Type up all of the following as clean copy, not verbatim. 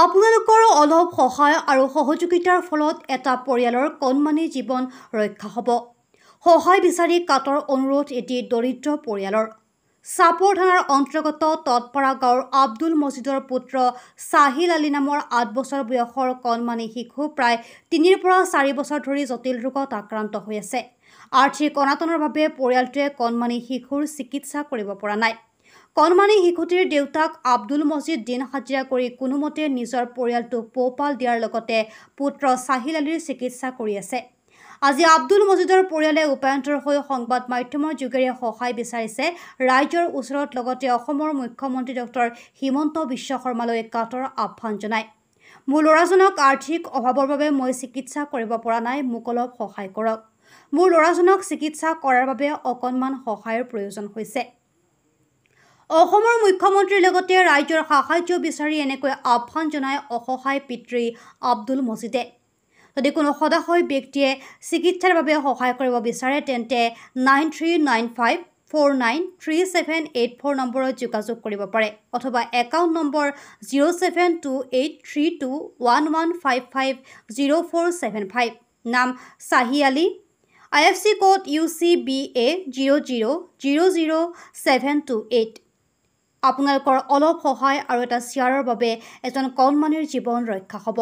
আপোনালোকৰ অলপ সহায় আৰু সহযোগিতাৰ ফলত এটা পৰিয়ালৰ কণমানি জীৱন ৰক্ষা হ'ব। সহায় বিচাৰি কাটৰ অনুৰোধ এটি দৰিদ্ৰ পৰিয়ালৰ। চাপৰ থানাৰ অন্তৰ্গত তৎপাৰা গাঁৱৰ আব্দুল মজিদৰ পুত্ৰ চাহিল আলী নামৰ 8 বছৰ বয়সৰ কণমানি শিশু প্ৰায় 3 পৰা 4 বছৰ ধৰি জটিল ৰোগত আক্ৰান্ত হৈ আছে। আৰ্থিক অনাটনৰ বাবে পৰিয়ালটোৱে কণমানি শিশুৰ চিকিৎসা কৰিব পৰা নাই। কণমানি শিশুটিৰ দেউতাক আব্দুল মজিদ দিন হাজিৰা কৰি কোনোমতে নিজৰ পৰিয়ালটোক পোহপাল দিয়াৰ লগতে পুত্ৰ চাহিল আলীৰ চিকিৎসা কৰি আছে। আজি আব্দুল মজিদৰ পৰিয়ালে উপায়ন্তৰ হৈ সংবাদ মাধ্যমৰ যোগেৰে সহায় বিচাৰিছে ৰাইজৰ ওচৰত, লগতে অসমৰ মুখ্যমন্ত্ৰী ডক্টৰ হিমন্ত বিশ্ব শৰ্মালৈ কাটৰ আহ্বান জনায়। মোৰ ল'ৰাজনক আৰ্থিক অভাৱৰ বাবে মই চিকিৎসা কৰিব পৰা নাই, মোক অলপ সহায় কৰক। মোৰ ল'ৰাজনক চিকিৎসা কৰাৰ বাবে অকণমান সহায়ৰ প্ৰয়োজন হৈছে। অসমৰ মুখ্যমন্ত্ৰীৰ লগতে ৰাইজৰ সাহায্য বিচাৰি এনেকৈ আহ্বান জনায় অসহায় পিতৃ আব্দুল মজিদে। যদি কোনো সদাশয় ব্যক্তিয়ে চিকিৎসাৰ বাবে সহায় কৰিব বিচাৰে তেন্তে 9395493784 নম্বৰত যোগাযোগ কৰিব পাৰে অথবা একাউণ্ট নম্বৰ 07283211550475। নাম চাহি আলী, IFC কোড UCBA 0000728। আপোনালোকৰ অলপ সহায় আৰু এটা শ্বেয়াৰৰ বাবে এজন কণমানিৰ জীৱন ৰক্ষা হ'ব।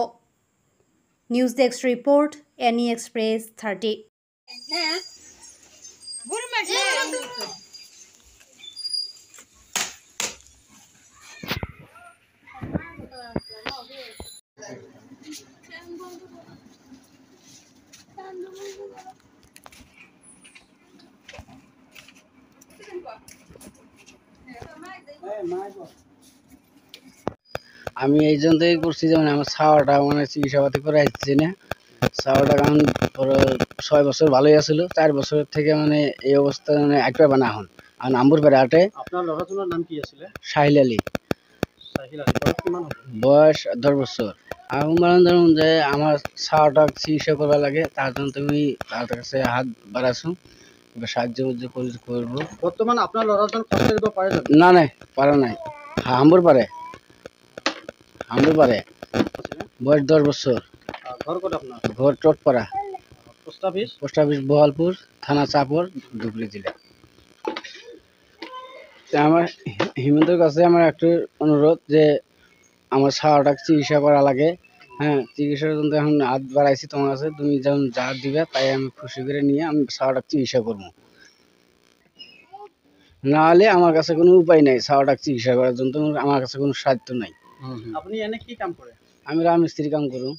News desk report, NE Express 30। আমি এই জন্য করছি যেমন আমার ছাওয়াটা মানে চিকিৎসাপাতি করে আসছে না। ছাওয়াটা কারণ 6 বছর ভালোই আছিল, 4 বছর থেকে মানে এই অবস্থা মানে একবার বানা হন। আর নাম্বর পেরে আটে। আপনার ল'ৰাজনৰ নাম কি আছিল? সাহিল আলী। সাহিল আলী বয়স কিমান হ'ব? বয়স 10 বছর। আর মানে ধরুন যে আমার ছাওয়াটা চিকিৎসা করা লাগে, তার জন্য তুমি তার কাছে হাত বাড়াছো, সাহায্য করবো। বর্তমান আপনার ল'ৰাজন খোজ কাঢ়িব পাৰে জানো? না নাই পারে নাই, হাম্বুর পারে, বয়স 10 বছর। ঘর ক'ত আপনার? ঘর Totpara, post office? Post office Bahalpur, থানা চাপর, ধুবড়ী জেলা। আমার হিমন্তের কাছে আমার একটা অনুরোধ যে আমার ছাওয়াটা চিকিৎসা করা লাগে। হ্যাঁ, চিকিৎসার জন্য এখন হাত বাড়াইছি তোমার কাছে, তুমি যেমন যা দিবে তাই আমি খুশি করে নিয়ে আমি ছাওয়াটা চিকিৎসা করবো। না হলে আমার কাছে কোনো উপায় নাই ছাওয়াটা চিকিৎসা করার জন্য, আমার কাছে কোনো সাধ্য নাই। আপনি এনে কি কাম কৰে? আমি ৰাজমিস্ত্ৰি কাম কৰুন।